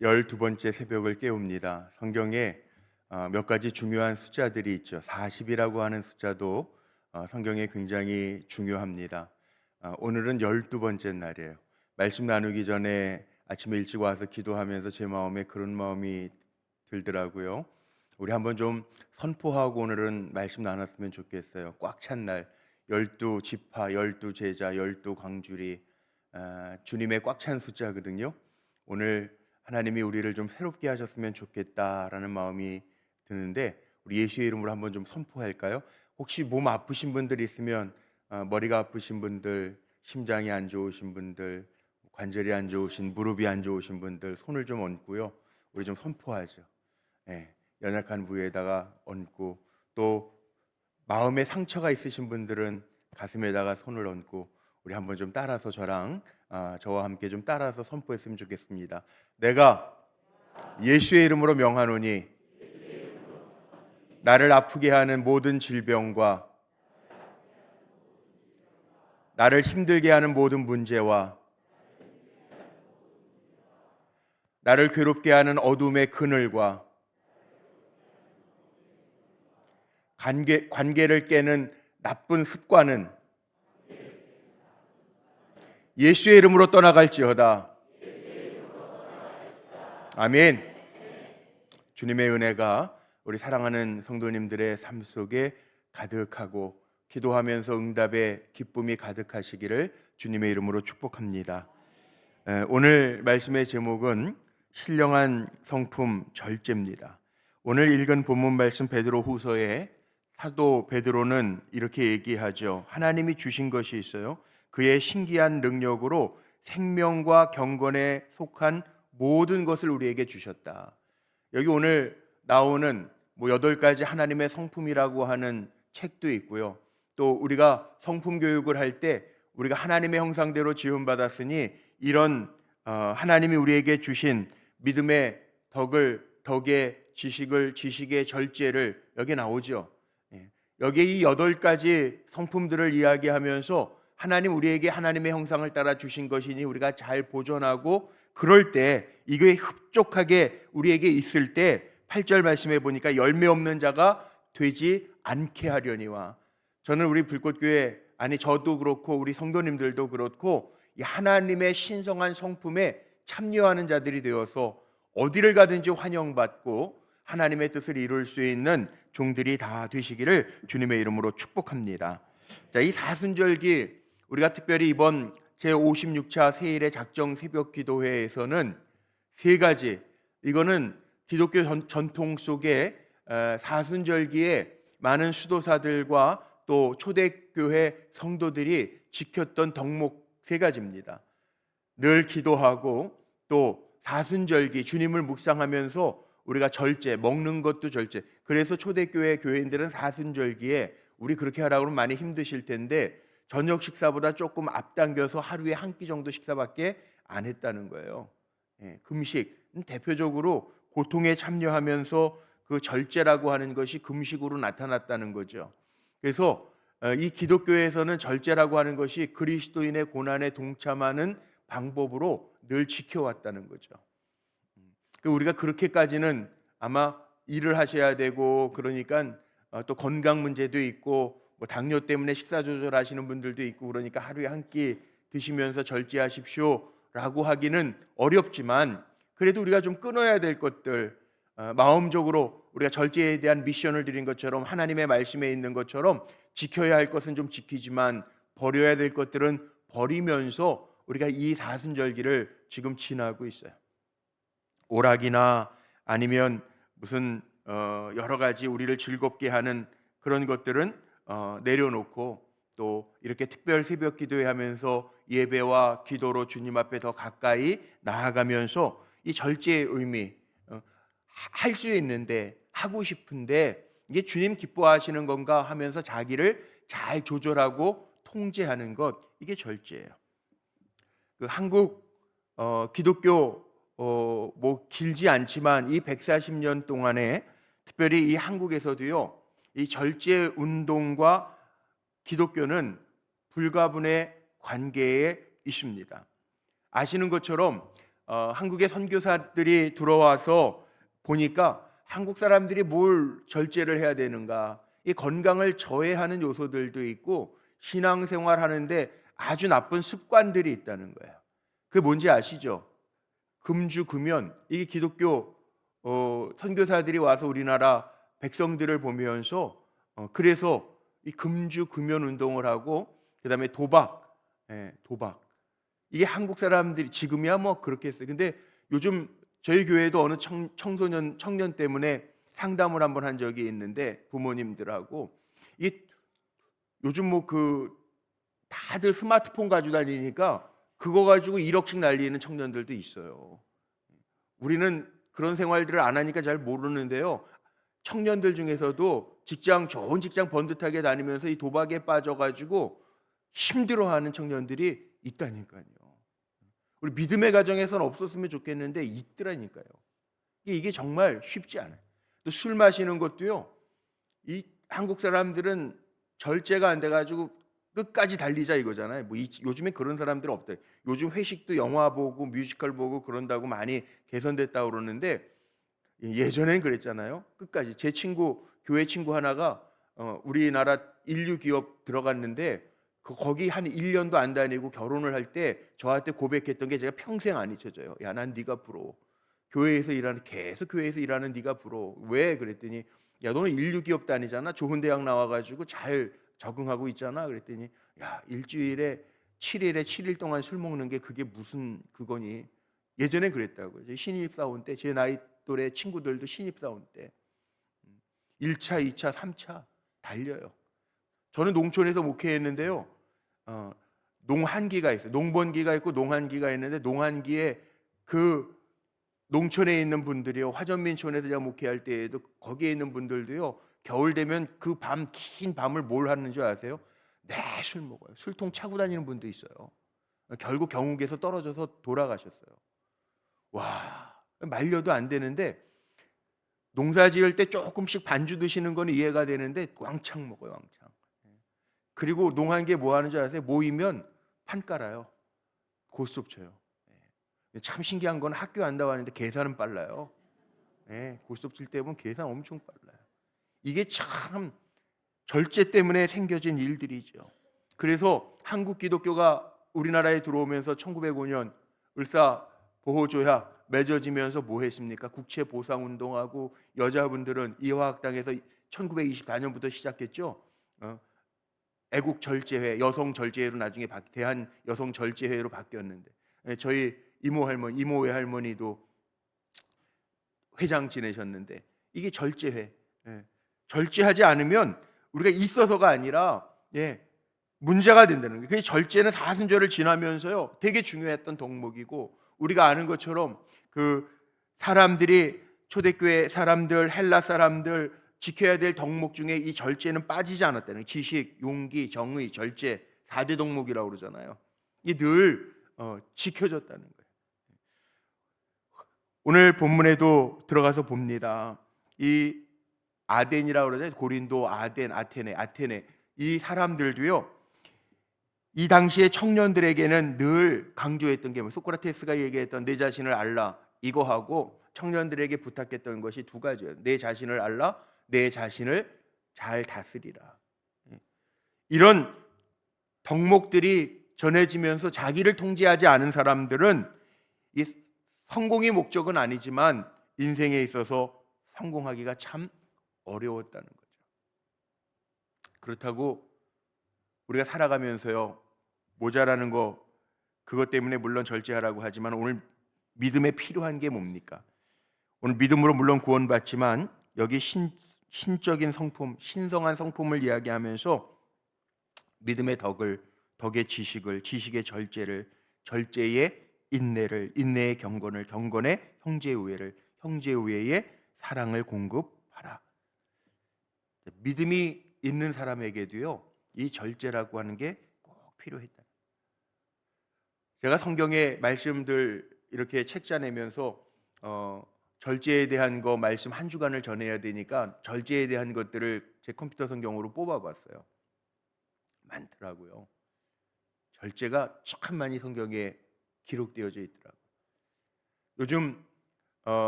12번째 새벽을 깨웁니다. 성경에 몇 가지 중요한 숫자들이 있죠. 40이라고 하는 숫자도 성경에 굉장히 중요합니다. 오늘은 12번째 날이에요. 말씀 나누기 전에 아침에 일찍 와서 기도하면서 제 마음에 그런 마음이 들더라고요. 우리 한번 좀 선포하고 오늘은 말씀 나눴으면 좋겠어요. 꽉 찬 날, 12지파, 12제자, 12광주리, 주님의 꽉 찬 숫자거든요. 오늘 하나님이 우리를 좀 새롭게 하셨으면 좋겠다라는 마음이 드는데, 우리 예수의 이름으로 한번 좀 선포할까요? 혹시 몸 아프신 분들 있으면, 머리가 아프신 분들, 심장이 안 좋으신 분들, 관절이 안 좋으신, 무릎이 안 좋으신 분들 손을 좀 얹고요, 우리 좀 선포하죠. 연약한 부위에다가 얹고, 또 마음에 상처가 있으신 분들은 가슴에다가 손을 얹고, 우리 한번 좀 따라서 저와 함께 좀 따라서 선포했으면 좋겠습니다. 내가 예수의 이름으로 명하노니 나를 아프게 하는 모든 질병과 나를 힘들게 하는 모든 문제와 나를 괴롭게 하는 어둠의 그늘과 관계를 깨는 나쁜 습관은 예수의 이름으로 떠나갈지어다. 아멘. 주님의 은혜가 우리 사랑하는 성도님들의 삶 속에 가득하고 기도하면서 응답의 기쁨이 가득하시기를 주님의 이름으로 축복합니다. 오늘 말씀의 제목은 신령한 성품 절제입니다. 오늘 읽은 본문 말씀 베드로후서에 사도 베드로는 이렇게 얘기하죠. 하나님이 주신 것이 있어요. 그의 신기한 능력으로 생명과 경건에 속한 모든 것을 우리에게 주셨다. 여기 오늘 나오는 8가지 하나님의 성품이라고 하는 책도 있고요. 또 우리가 성품 교육을 할 때 우리가 하나님의 형상대로 지음받았으니 이런 하나님이 우리에게 주신 믿음의 덕의 지식의 절제를 여기 나오죠. 여기에 이 8가지 성품들을 이야기하면서 하나님 우리에게 하나님의 형상을 따라 주신 것이니 우리가 잘 보존하고, 그럴 때 이게 흡족하게 우리에게 있을 때 8절 말씀해 보니까 열매 없는 자가 되지 않게 하려니와. 저는 우리 불꽃교회, 저도 그렇고 우리 성도님들도 그렇고 이 하나님의 신성한 성품에 참여하는 자들이 되어서 어디를 가든지 환영받고 하나님의 뜻을 이룰 수 있는 종들이 다 되시기를 주님의 이름으로 축복합니다. 자, 이 사순절기 우리가 특별히 이번 제56차 세일의 작정 새벽 기도회에서는 3가지, 이거는 기독교 전통 속에 사순절기에 많은 수도사들과 또 초대교회 성도들이 지켰던 덕목 3가지입니다. 늘 기도하고 또 사순절기 주님을 묵상하면서 우리가 절제, 먹는 것도 절제. 그래서 초대교회 교인들은 사순절기에 우리 그렇게 하라고 하면 많이 힘드실 텐데 저녁 식사보다 조금 앞당겨서 하루에 한 끼 정도 식사밖에 안 했다는 거예요. 금식, 대표적으로 고통에 참여하면서 그 절제라고 하는 것이 금식으로 나타났다는 거죠. 그래서 이 기독교에서는 절제라고 하는 것이 그리스도인의 고난에 동참하는 방법으로 늘 지켜왔다는 거죠. 우리가 그렇게까지는 아마 일을 하셔야 되고, 그러니까 또 건강 문제도 있고 당뇨 때문에 식사 조절하시는 분들도 있고, 그러니까 하루에 한 끼 드시면서 절제하십시오라고 하기는 어렵지만, 그래도 우리가 좀 끊어야 될 것들, 마음적으로 우리가 절제에 대한 미션을 드린 것처럼 하나님의 말씀에 있는 것처럼 지켜야 할 것은 좀 지키지만 버려야 될 것들은 버리면서 우리가 이 사순절기를 지금 지나고 있어요. 오락이나 아니면 무슨 여러 가지 우리를 즐겁게 하는 그런 것들은 내려놓고, 또 이렇게 특별 새벽 기도회 하면서 예배와 기도로 주님 앞에 더 가까이 나아가면서 이 절제의 의미, 할 수 있는데, 하고 싶은데 이게 주님 기뻐하시는 건가 하면서 자기를 잘 조절하고 통제하는 것, 이게 절제예요. 그 한국 기독교 길지 않지만 이 140년 동안에 특별히 이 한국에서도요, 이 절제 운동과 기독교는 불가분의 관계에 있습니다. 아시는 것처럼 한국의 선교사들이 들어와서 보니까 한국 사람들이 뭘 절제를 해야 되는가, 이 건강을 저해하는 요소들도 있고 신앙생활 하는데 아주 나쁜 습관들이 있다는 거예요. 그게 뭔지 아시죠? 금주 금연. 이게 기독교 선교사들이 와서 우리나라 백성들을 보면서 그래서 이 금주 금연 운동을 하고, 그다음에 도박, 도박. 이게 한국 사람들이 지금이야 뭐 그렇게 했어요. 근데 요즘 저희 교회도 어느 청년 때문에 상담을 한번 한 적이 있는데, 부모님들하고 이게 요즘 뭐 다들 스마트폰 가지고 다니니까 그거 가지고 1억씩 날리는 청년들도 있어요. 우리는 그런 생활들을 안 하니까 잘 모르는데요. 청년들 중에서도 좋은 직장 번듯하게 다니면서 이 도박에 빠져가지고 힘들어하는 청년들이 있다니까요. 우리 믿음의 가정에서는 없었으면 좋겠는데 있더라니까요. 이게 정말 쉽지 않아요. 또 술 마시는 것도요. 이 한국 사람들은 절제가 안 돼가지고 끝까지 달리자 이거잖아요. 뭐 요즘에 그런 사람들은 없다. 요즘 회식도 영화 보고 뮤지컬 보고 그런다고 많이 개선됐다고 그러는데, 예전엔 그랬잖아요. 끝까지. 제 교회 친구 하나가 우리나라 인류 기업 들어갔는데 거기 한 1년도 안 다니고 결혼을 할 때 저한테 고백했던 게, 제가 평생 안 잊혀져요. 야, 난 네가 부러워. 계속 교회에서 일하는 네가 부러워. 왜? 그랬더니, 야, 너는 인류 기업 다니잖아. 좋은 대학 나와가지고 잘 적응하고 있잖아. 그랬더니, 야, 일주일에 7일에 7일 동안 술 먹는 게 그게 무슨 그거니? 예전에 그랬다고요. 신입사원 때, 제 나이 또래 친구들도 신입사원 때 1차, 2차, 3차 달려요. 저는 농촌에서 목회했는데요. 농한기가 있어요. 농번기가 있고 농한기가 있는데, 농한기에 그 농촌에 있는 분들이요, 화전민촌에서 제가 목회할 때에도 거기에 있는 분들도요, 겨울 되면 긴 밤을 뭘 하는 줄 아세요? 술 먹어요. 술통 차고 다니는 분도 있어요. 결국 경욱에서 떨어져서 돌아가셨어요. 와, 말려도 안 되는데, 농사 지을 때 조금씩 반주 드시는 건 이해가 되는데 왕창 먹어요, 왕창. 그리고 농한기에 뭐 하는 줄 아세요? 모이면 판 깔아요. 고스톱 쳐요. 참 신기한 건 학교 안 나왔는데 계산은 빨라요. 고스톱 칠 때 보면 계산 엄청 빨라요. 이게 참 절제 때문에 생겨진 일들이죠. 그래서 한국 기독교가 우리나라에 들어오면서 1905년 을사보호조약 맺어지면서 뭐 했습니까? 국채 보상 운동하고, 여자분들은 이화학당에서 1924년부터 시작했죠. 애국 절제회, 여성 절제회로 나중에 대한 여성 절제회로 바뀌었는데, 저희 이모회 할머니도 회장 지내셨는데, 이게 절제회. 절제하지 않으면 우리가 있어서가 아니라 문제가 된다는 거예요. 그 절제는 사순절을 지나면서요 되게 중요했던 덕목이고, 우리가 아는 것처럼 사람들이, 초대교회 사람들, 헬라 사람들 지켜야 될 덕목 중에 이 절제는 빠지지 않았다는 거예요. 지식, 용기, 정의, 절제 4대 덕목이라고 그러잖아요. 이 늘 지켜졌다는 거예요. 오늘 본문에도 들어가서 봅니다. 이 아덴이라고 그러잖아요. 고린도, 아덴, 아테네 이 사람들도요, 이 당시의 청년들에게는 늘 강조했던 게 소크라테스가 얘기했던 내 자신을 알라, 이거하고 청년들에게 부탁했던 것이 두 가지예요. 내 자신을 알라, 내 자신을 잘 다스리라. 이런 덕목들이 전해지면서 자기를 통제하지 않은 사람들은 이 성공이 목적은 아니지만 인생에 있어서 성공하기가 참 어려웠다는 거죠. 그렇다고 우리가 살아가면서요, 모자라는 거, 그것 때문에 물론 절제하라고 하지만 오늘 믿음에 필요한 게 뭡니까? 오늘 믿음으로 물론 구원받지만 여기 신적인 성품, 신성한 성품을 이야기하면서 믿음의 덕의 지식을, 지식의 절제를, 절제의 인내를, 인내의 경건을, 경건의 형제우애를, 형제우애의 사랑을 공급하라. 믿음이 있는 사람에게도요, 이 절제라고 하는 게 꼭 필요했다. 제가 성경의 말씀들 이렇게 책 짜내면서 절제에 대한 거 말씀 한 주간을 전해야 되니까 절제에 대한 것들을 제 컴퓨터 성경으로 뽑아봤어요. 많더라고요. 절제가 참 많이 성경에 기록되어져 있더라고요. 요즘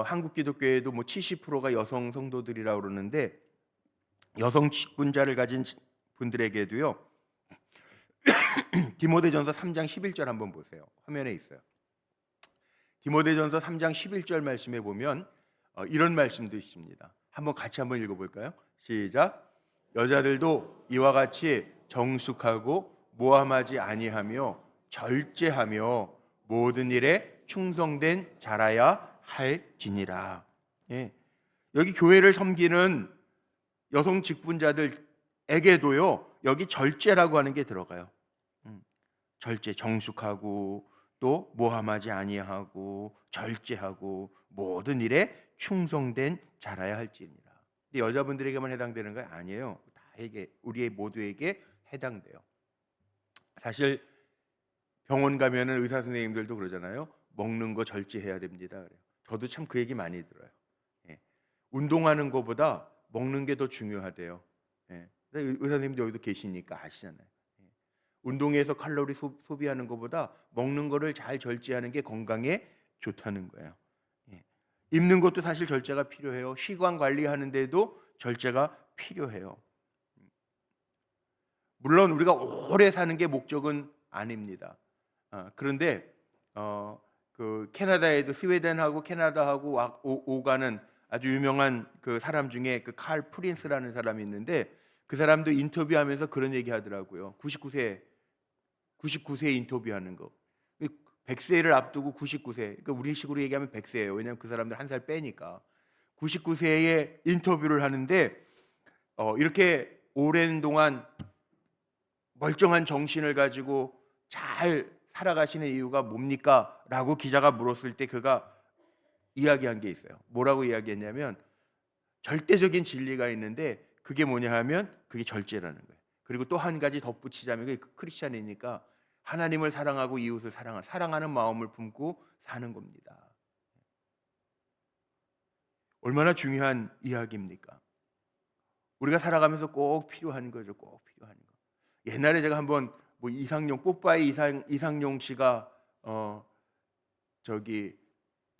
한국 기독교에도 뭐 70%가 여성 성도들이라고 그러는데, 여성 직분자를 가진 분들에게도요, 디모데전서 3장 11절 한번 보세요. 화면에 있어요. 디모데전서 3장 11절 말씀에 보면 이런 말씀도 있습니다. 한번 같이 한번 읽어볼까요? 시작. 여자들도 이와 같이 정숙하고 모함하지 아니하며 절제하며 모든 일에 충성된 자라야 할지니라. 예. 여기 교회를 섬기는 여성 직분자들에게도요, 여기 절제라고 하는 게 들어가요. 절제, 정숙하고 또 모함하지 아니하고 절제하고 모든 일에 충성된 자라야 할지니라. 근데 여자분들에게만 해당되는 거 아니에요. 다에게, 우리 모두에게 해당돼요. 사실 병원 가면은 의사 선생님들도 그러잖아요. 먹는 거 절제해야 됩니다. 그래요. 저도 참 그 얘기 많이 들어요. 예. 운동하는 것보다 먹는 게 더 중요하대요. 예. 의사 선생님도 여기도 계시니까 아시잖아요. 운동에서 칼로리 소비하는 것보다 먹는 거를 잘 절제하는 게 건강에 좋다는 거예요. 예. 입는 것도 사실 절제가 필요해요. 시간 관리하는데도 절제가 필요해요. 물론 우리가 오래 사는 게 목적은 아닙니다. 그런데 그 캐나다에도 스웨덴하고 캐나다하고 오가는 아주 유명한 그 사람 중에 그 칼 프린스라는 사람이 있는데, 그 사람도 인터뷰하면서 그런 얘기 하더라고요. 99세 인터뷰하는 거. 100세를 앞두고 99세. 그러니까 우리식으로 얘기하면 100세예요. 왜냐하면 그 사람들 한 살 빼니까. 99세에 인터뷰를 하는데 이렇게 오랜 동안 멀쩡한 정신을 가지고 잘 살아가시는 이유가 뭡니까? 라고 기자가 물었을 때 그가 이야기한 게 있어요. 뭐라고 이야기했냐면, 절대적인 진리가 있는데 그게 뭐냐 하면 그게 절제라는 거예요. 그리고 또 한 가지 덧붙이자면, 그게 크리스찬이니까 하나님을 사랑하고 이웃을 사랑하는 마음을 품고 사는 겁니다. 얼마나 중요한 이야기입니까? 우리가 살아가면서 꼭 필요한 거죠. 꼭 필요한 거. 옛날에 제가 한번 뭐 이상용, 뽀빠이 이상용 씨가 저기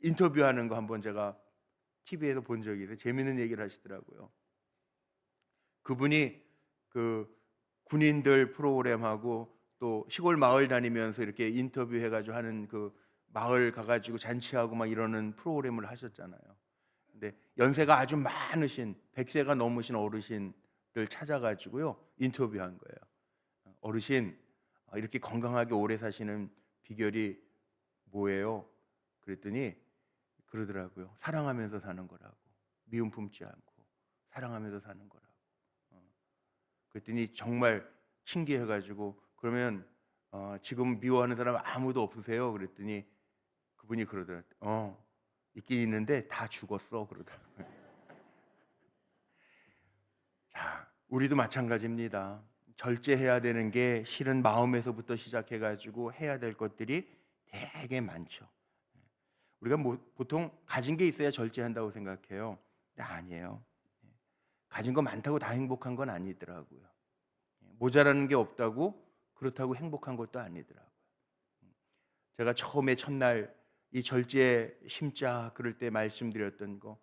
인터뷰하는 거 한번 제가 TV에서 본 적이 있어요. 재밌는 얘기를 하시더라고요. 그분이 그 군인들 프로그램하고 또 시골 마을 다니면서 이렇게 인터뷰해가지고 하는 그 마을 가가지고 잔치하고 막 이러는 프로그램을 하셨잖아요. 근데 연세가 아주 많으신 100세가 넘으신 어르신들 찾아가지고요 인터뷰한 거예요. 어르신, 이렇게 건강하게 오래 사시는 비결이 뭐예요? 그랬더니 그러더라고요. 사랑하면서 사는 거라고. 미움 품지 않고 사랑하면서 사는 거라고. 그랬더니 정말 신기해가지고, 그러면 지금 미워하는 사람 아무도 없으세요? 그랬더니 그분이 그러더라고요. 있긴 있는데 다 죽었어. 그러더라고요. 자, 우리도 마찬가지입니다. 절제해야 되는 게 실은 마음에서부터 시작해가지고 해야 될 것들이 되게 많죠. 우리가 보통 가진 게 있어야 절제한다고 생각해요. 근데 아니에요. 가진 거 많다고 다 행복한 건 아니더라고요. 모자라는 게 없다고 그렇다고 행복한 것도 아니더라고요. 제가 처음에 첫날 이 절제 심자 그럴 때 말씀드렸던 거,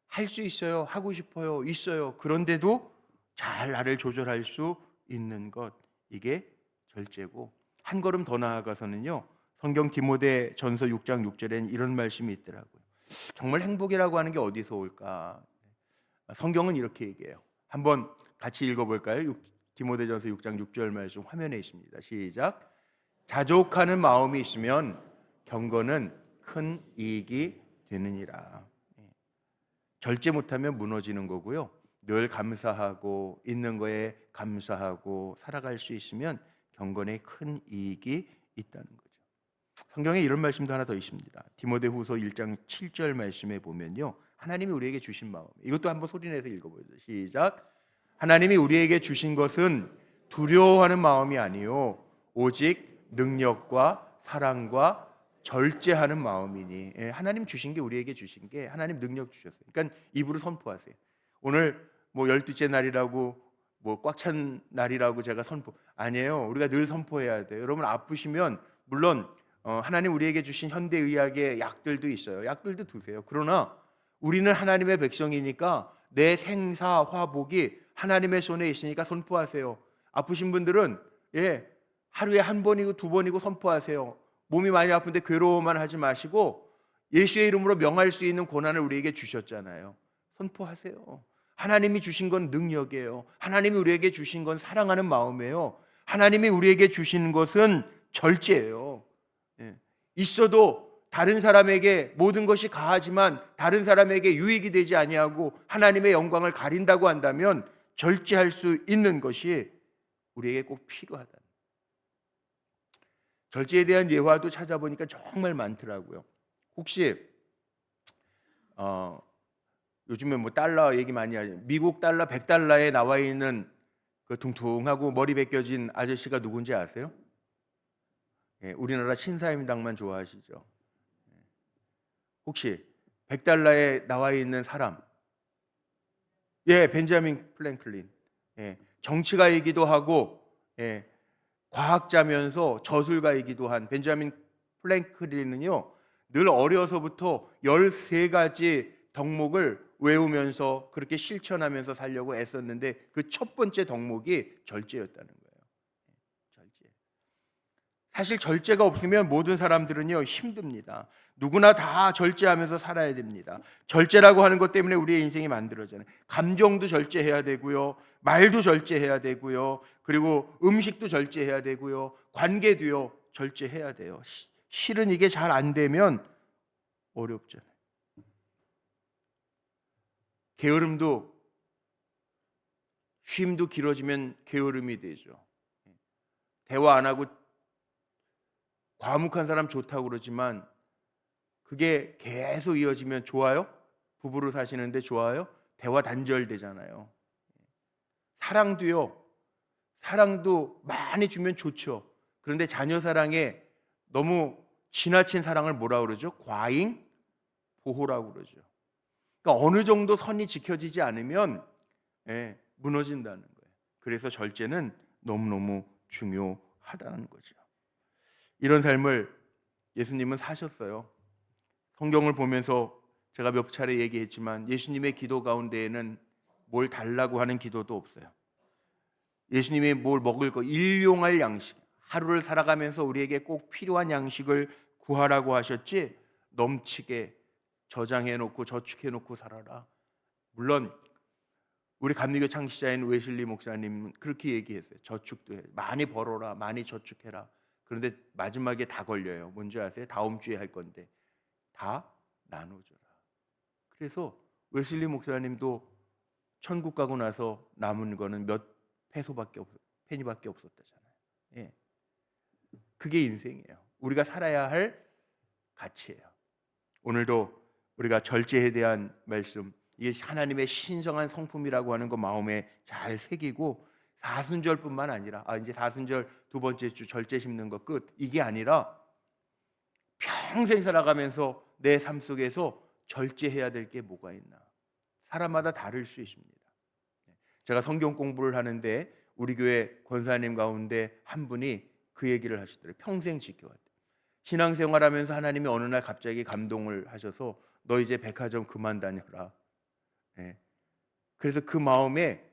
할 수 있어요. 하고 싶어요. 있어요. 그런데도 잘 나를 조절할 수 있는 것, 이게 절제고, 한 걸음 더 나아가서는요, 성경 디모데 전서 6장 6절엔 이런 말씀이 있더라고요. 정말 행복이라고 하는 게 어디서 올까? 성경은 이렇게 얘기해요. 한번 같이 읽어볼까요? 디모데전서 6장 6절 말씀 화면에 있습니다. 시작. 자족하는 마음이 있으면 경건은 큰 이익이 되느니라. 절제 못하면 무너지는 거고요. 늘 감사하고 있는 거에 감사하고 살아갈 수 있으면 경건에 큰 이익이 있다는 거죠. 성경에 이런 말씀도 하나 더 있습니다. 디모데후서 1장 7절 말씀에 보면요, 하나님이 우리에게 주신 마음, 이것도 한번 소리내서 읽어보죠. 시작. 하나님이 우리에게 주신 것은 두려워하는 마음이 아니요 오직 능력과 사랑과 절제하는 마음이니. 하나님 주신 게, 우리에게 주신 게 하나님 능력 주셨어요. 그러니까 입으로 선포하세요. 오늘 뭐 12째 날이라고 뭐 꽉 찬 날이라고 제가 아니에요. 우리가 늘 선포해야 돼요. 여러분 아프시면 물론 하나님 우리에게 주신 현대의학의 약들도 있어요. 약들도 드세요. 그러나 우리는 하나님의 백성이니까 내 생사 화복이 하나님의 손에 있으니까 선포하세요. 아프신 분들은 하루에 한 번이고 두 번이고 선포하세요. 몸이 많이 아픈데 괴로워만 하지 마시고 예수의 이름으로 명할 수 있는 고난을 우리에게 주셨잖아요. 선포하세요. 하나님이 주신 건 능력이에요. 하나님이 우리에게 주신 건 사랑하는 마음이에요. 하나님이 우리에게 주신 것은 절제예요. 있어도 다른 사람에게 모든 것이 가하지만 다른 사람에게 유익이 되지 아니하고 하나님의 영광을 가린다고 한다면 절제할 수 있는 것이 우리에게 꼭 필요하다. 절제에 대한 예화도 찾아보니까 정말 많더라고요. 혹시 요즘에 뭐 달러 얘기 많이 하죠. 미국 달러 100달러에 나와 있는 그 둥퉁하고 머리 벗겨진 아저씨가 누군지 아세요? 우리나라 신사임당만 좋아하시죠. 혹시 100달러에 나와 있는 사람? 벤자민 프랭클린. 정치가이기도 하고 과학자면서 저술가이기도 한 벤자민 프랭클린은요, 늘 어려서부터 13가지 덕목을 외우면서 그렇게 실천하면서 살려고 애썼는데 그 첫 번째 덕목이 절제였다는 거예요. 절제. 사실 절제가 없으면 모든 사람들은요 힘듭니다. 누구나 다 절제하면서 살아야 됩니다. 절제라고 하는 것 때문에 우리의 인생이 만들어져요. 감정도 절제해야 되고요, 말도 절제해야 되고요, 그리고 음식도 절제해야 되고요, 관계도요 절제해야 돼요. 실은 이게 잘 안 되면 어렵잖아요. 게으름도 쉼도 길어지면 게으름이 되죠. 대화 안 하고 과묵한 사람 좋다고 그러지만 그게 계속 이어지면 좋아요? 부부로 사시는데 좋아요? 대화 단절되잖아요. 사랑도요. 사랑도 많이 주면 좋죠. 그런데 자녀 사랑에 너무 지나친 사랑을 뭐라 그러죠? 과잉 보호라고 그러죠. 그러니까 어느 정도 선이 지켜지지 않으면 무너진다는 거예요. 그래서 절제는 너무너무 중요하다는 거죠. 이런 삶을 예수님은 사셨어요. 성경을 보면서 제가 몇 차례 얘기했지만 예수님의 기도 가운데에는 뭘 달라고 하는 기도도 없어요. 예수님이 뭘 먹을 거, 일용할 양식, 하루를 살아가면서 우리에게 꼭 필요한 양식을 구하라고 하셨지 넘치게 저장해놓고 저축해놓고 살아라. 물론 우리 감리교 창시자인 웨슬리 목사님은 그렇게 얘기했어요. 저축도 해, 많이 벌어라, 많이 저축해라. 그런데 마지막에 다 걸려요. 뭔지 아세요? 다음 주에 할 건데 다 나눠줘라. 그래서 웨슬리 목사님도 천국 가고 나서 남은 거는 몇 페니밖에 없었다잖아요. 그게 인생이에요. 우리가 살아야 할 가치예요. 오늘도 우리가 절제에 대한 말씀, 이게 하나님의 신성한 성품이라고 하는 거 마음에 잘 새기고 사순절뿐만 아니라 이제 사순절 두 번째 주 절제 심는 거 끝, 이게 아니라 평생 살아가면서 내 삶 속에서 절제해야 될 게 뭐가 있나. 사람마다 다를 수 있습니다. 제가 성경 공부를 하는데 우리 교회 권사님 가운데 한 분이 그 얘기를 하시더라고요. 평생 지켜왔대. 신앙생활하면서 하나님이 어느 날 갑자기 감동을 하셔서 너 이제 백화점 그만 다녀라. 그래서 그 마음에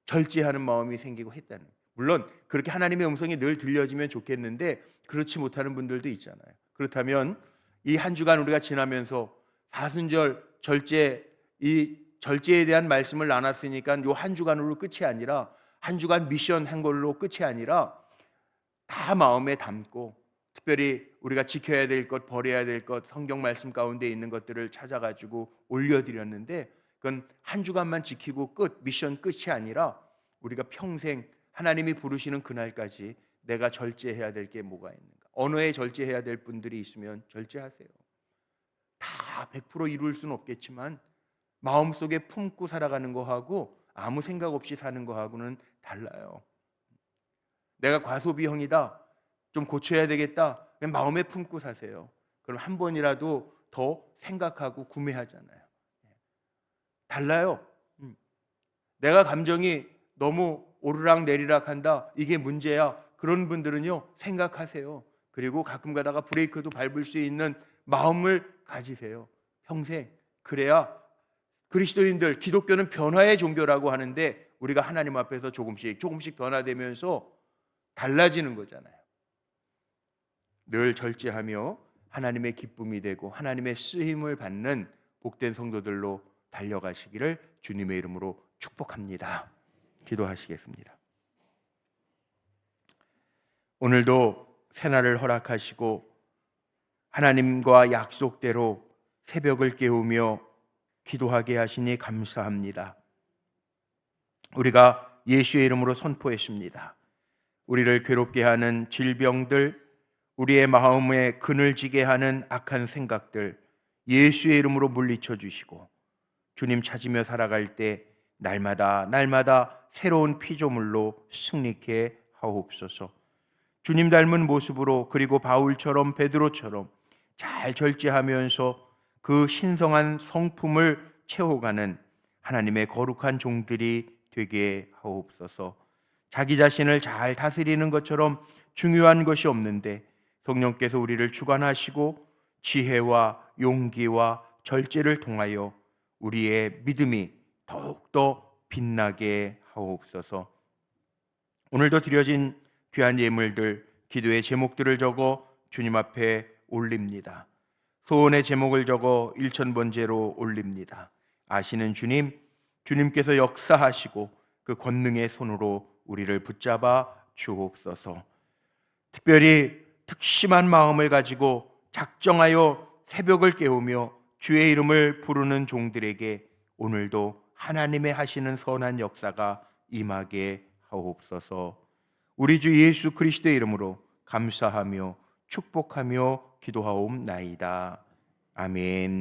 절제하는 마음이 생기고 했다는 거예요. 물론 그렇게 하나님의 음성이 늘 들려지면 좋겠는데 그렇지 못하는 분들도 있잖아요. 그렇다면 이 한 주간 우리가 지나면서 사순절 절제, 이 절제에 대한 말씀을 나눴으니까 이 한 주간으로 끝이 아니라 한 주간 미션 한 걸로 끝이 아니라 다 마음에 담고 특별히 우리가 지켜야 될 것, 버려야 될 것, 성경 말씀 가운데 있는 것들을 찾아가지고 올려드렸는데 그건 한 주간만 지키고 끝, 미션 끝이 아니라 우리가 평생 하나님이 부르시는 그날까지 내가 절제해야 될 게 뭐가 있는가. 언어에 절제해야 될 분들이 있으면 절제하세요. 다 100% 이룰 수는 없겠지만 마음속에 품고 살아가는 거하고 아무 생각 없이 사는 거하고는 달라요. 내가 과소비형이다, 좀 고쳐야 되겠다, 그냥 마음에 품고 사세요. 그럼 한 번이라도 더 생각하고 구매하잖아요. 달라요. 내가 감정이 너무 오르락 내리락 한다, 이게 문제야. 그런 분들은요 생각하세요. 그리고 가끔 가다가 브레이크도 밟을 수 있는 마음을 가지세요. 평생. 그래야 그리스도인들, 기독교는 변화의 종교라고 하는데 우리가 하나님 앞에서 조금씩 변화되면서 달라지는 거잖아요. 늘 절제하며 하나님의 기쁨이 되고 하나님의 쓰임을 받는 복된 성도들로 달려가시기를 주님의 이름으로 축복합니다. 기도하시겠습니다. 오늘도 새날을 허락하시고 하나님과 약속대로 새벽을 깨우며 기도하게 하시니 감사합니다. 우리가 예수의 이름으로 선포했습니다. 우리를 괴롭게 하는 질병들, 우리의 마음에 그늘지게 하는 악한 생각들 예수의 이름으로 물리쳐 주시고 주님 찾으며 살아갈 때 날마다 새로운 피조물로 승리케 하옵소서. 주님 닮은 모습으로, 그리고 바울처럼 베드로처럼 잘 절제하면서 그 신성한 성품을 채워가는 하나님의 거룩한 종들이 되게 하옵소서. 자기 자신을 잘 다스리는 것처럼 중요한 것이 없는데 성령께서 우리를 주관하시고 지혜와 용기와 절제를 통하여 우리의 믿음이 더욱더 빛나게 하옵소서. 오늘도 드려진 귀한 예물들, 기도의 제목들을 적어 주님 앞에 올립니다. 소원의 제목을 적어 1000번째로 올립니다. 아시는 주님, 주님께서 역사하시고 그 권능의 손으로 우리를 붙잡아 주옵소서. 특별히 특심한 마음을 가지고 작정하여 새벽을 깨우며 주의 이름을 부르는 종들에게 오늘도 하나님의 하시는 선한 역사가 임하게 하옵소서. 우리 주 예수 그리스도의 이름으로 감사하며 축복하며 기도하옵나이다. 아멘.